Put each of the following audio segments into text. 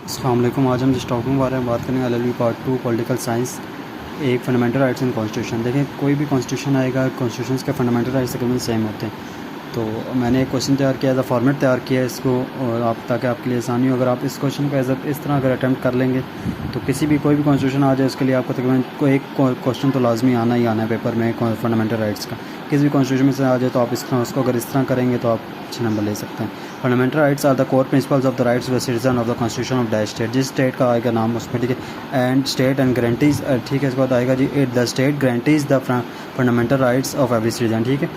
अस्सलाम वालेकुम। आज हम जिस टॉपिक के बारे में बात करेंगे एलएलबी पार्ट 2 पॉलिटिकल साइंस, एक फंडामेंटल राइट्स इन कॉन्स्टिट्यूशन। देखें, कोई भी कॉन्स्टिट्यूशन आएगा, कॉन्स्टिट्यूशन के फंडामेंटल राइट्स तकरीबन सेम होते हैं। तो मैंने एक क्वेश्चन तैयार किया, एज अ फॉर्मेट तैयार किया है इसको, और आप ताकि आपके लिए आसानी हो। अगर आप इस क्वेश्चन को इस तरह अगर अटैम्प्ट कर लेंगे तो किसी भी कोई भी कॉन्स्टिट्यूशन आ जाए उसके लिए आपको तकरीबन एक क्वेश्चन तो लाजमी आना ही आना है पेपर में फंडामेंटल राइट्स का। किसी भी कॉन्स्टिट्यूशन में से आ जाए तो आप इस तरह उसको अगर इस तरह करेंगे तो आप अच्छे नंबर ले सकते हैं। Fundamental rights are the core principles of the rights of the citizen of the constitution of that state. जिस स्टेट का आएगा नाम उसमें, ठीक है, एंड स्टेट एंड गारंटीज, ठीक है, इसके बाद आएगा जी it the state guarantees the fundamental rights of every citizen. ठीक है,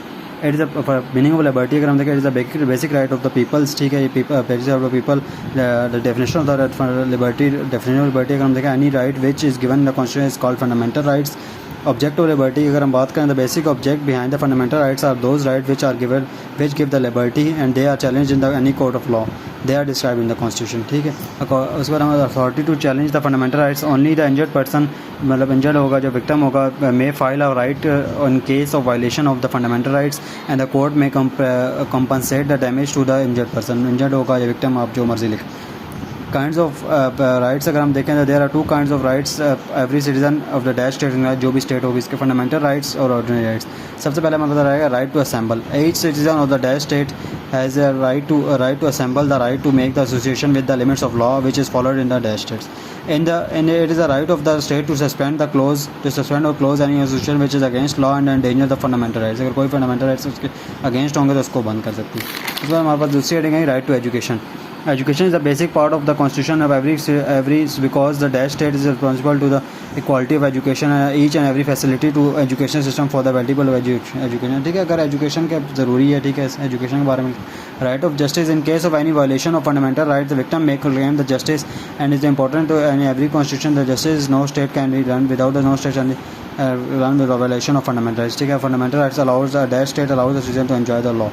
it is the meaning of liberty अगर हम देखें, it is the basic right of the peoples. ठीक है, ये basic right of the people, the definition of the liberty, definition of liberty अगर हम देखें, any right which is given the constitution is called fundamental rights. Object of liberty अगर हम बात करें, the basic object behind the fundamental rights are those right which are given which give the liberty and they are challenge in the any court of law, they are describe in the constitution. ठीक है, उसके बाद हम authority to challenge the fundamental rights only the injured person, मतलब injured होगा जो victim होगा, may file a writ in case of violation of the fundamental rights and the court may compensate the damage to the injured person. Injured होगा या victim, आप जो मर्जी लिखें। काइंड्स ऑफ राइट्स अगर हम देखें तो there are two kinds of rights every citizen of the dash state, जो भी स्टेट होगी इसके फंडामेंटल राइट्स और ऑर्डिनरी राइट्स। सबसे पहले हमें पता रहेगा right to assemble. Each citizen of the dash state has a right to assemble, the right to make the association with the limits of law which is followed in the dash states. in it is a right of the state to suspend or close any association which is against law and endanger the fundamental rights। अगर कोई fundamental rights उसके against होंगे तो उसको बंद कर सकती है। उसके बाद हमारे पास दूसरी हेडिंग है right to education. Education is the basic part of the constitution of every because the dash state is responsible to the equality of education and each and every facility to education system for the valuable education। ठीक है, अगर education का ज़रूरी है, ठीक है, education के बारे में। Right of justice in case of any violation of fundamental right the victim may claim the justice and is important to any every constitution the justice no state can be run without the no state run with violation of fundamental rights. ठीक है, fundamental rights allows the dash state allows the citizen to enjoy the law,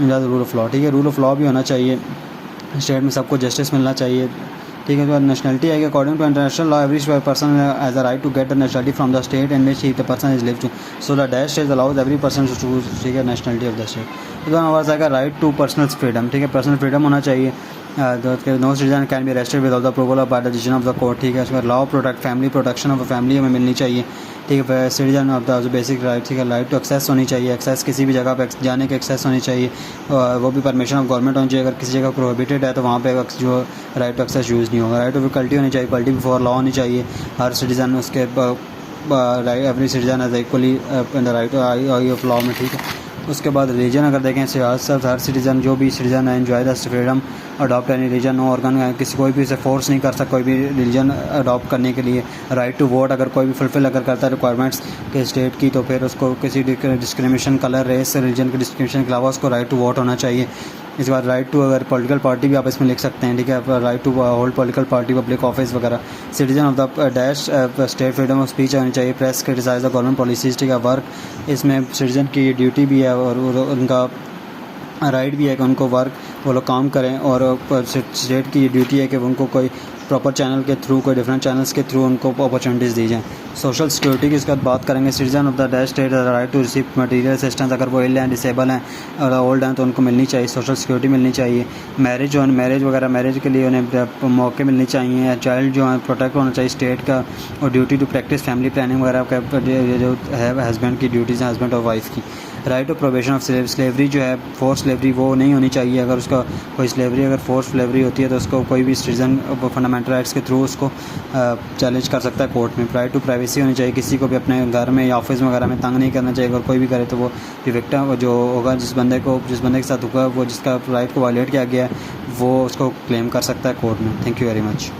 enjoy the rule of law. ठीक है, rule of law भी होना चाहिए, state में सबको justice मिलना चाहिए। ठीक है, तो नेशनलिटी है कि according to international law every person has a right to get the nationality from the state in which the person is live to, so the dash state allows every person to choose, ठीक है, nationality of the state. तो हमारे पास आएगा right to personal freedom. ठीक है, personal freedom होना चाहिए। No citizen can be arrested without the approval of by the decision of the court. ठीक है, उसके बाद law protect family, protection of family हमें मिलनी चाहिए। ठीक है, citizen of the basic right. ठीक है, राइट टू एक्सेस होनी चाहिए, एक्सेस किसी भी जगह पे जाने की एक्सेस होनी चाहिए, वो भी परमिशन ऑफ गवर्नमेंट होनी चाहिए। अगर किसी जगह प्रोहिबिटेड है तो वहाँ पे जो राइट टू एक्सेस यूज़ नहीं होगा। राइट टू इक्वलिटी होनी चाहिए, इक्वलिटी बिफोर लॉ होनी चाहिए। हर सिटीजन उसके every citizen as equally in the right eye of law में। ठीक है, उसके बाद रिलीजन अगर देखें, सियासत, हर सिटीजन जो भी सिटीजन है enjoy the freedom adopt any religion, no organ, किसी कोई भी उसे फोर्स नहीं कर सकता कोई भी रिलीजन अडॉप्ट करने के लिए। राइट टू वोट, अगर कोई भी फुलफिल अगर करता है रिक्वायरमेंट्स के स्टेट की तो फिर उसको किसी डिस्क्रिमिनेशन, कलर, रेस, रिलीजन के डिस्क्रिमिनेशन के अलावा उसको राइट टू वोट होना चाहिए। इसके बाद राइट टू, अगर पॉलिटिकल पार्टी भी आप इसमें लिख सकते हैं। ठीक है, right to hold political party, public office वगैरह। Citizen of the dash state freedom of speech होनी चाहिए। Press criticise the government policies. ठीक है, वर्क, इसमें सिटीजन की ड्यूटी भी है और उनका राइट भी है कि उनको वर्क, वो लोग काम करें, और स्टेट की ड्यूटी है कि उनको कोई प्रॉपर चैनल के थ्रू, कोई डिफरेंट चैनल्स के थ्रू उनको अपॉर्चुनिटीज़ दी जाएँ। सोशल सिक्योरिटी की इसके बाद बात करेंगे। Citizen of the dash state right to receive material assistance, अगर वो इल हैं, डिसेबल हैं और ओल्ड हैं तो उनको मिलनी चाहिए, सोशल सिक्योरिटी मिलनी चाहिए। मैरिज जो है, मैरिज वगैरह, मैरिज के लिए उन्हें मौके मिलने चाहिए। चाइल्ड जो है प्रोटेक्ट होना चाहिए स्टेट का, और duty to practise family planning वगैरह का जो है हस्बैंड की ड्यूटीज़ हैं, हस्बैंड और वाइफ की। Right to probation of slavery जो है, फोर्स स्लेवरी वो नहीं होनी चाहिए। अगर उसका कोई स्लेवरी, अगर फोर्स स्लेवरी होती है तो उसको कोई भी सिटीजन फंडामेंटल राइट्स के थ्रू उसको चैलेंज कर सकता है कोर्ट में। राइट टू प्राइवेसी होनी चाहिए, किसी को भी अपने घर में या ऑफिस वगैरह में तंग नहीं करना चाहिए। अगर कोई भी करे तो वो विक्टिम जो होगा, जिस बंदे के साथ होगा, वो जिसका राइट को वायलेट किया गया है, वो उसको क्लेम कर सकता है कोर्ट में। Thank you very much.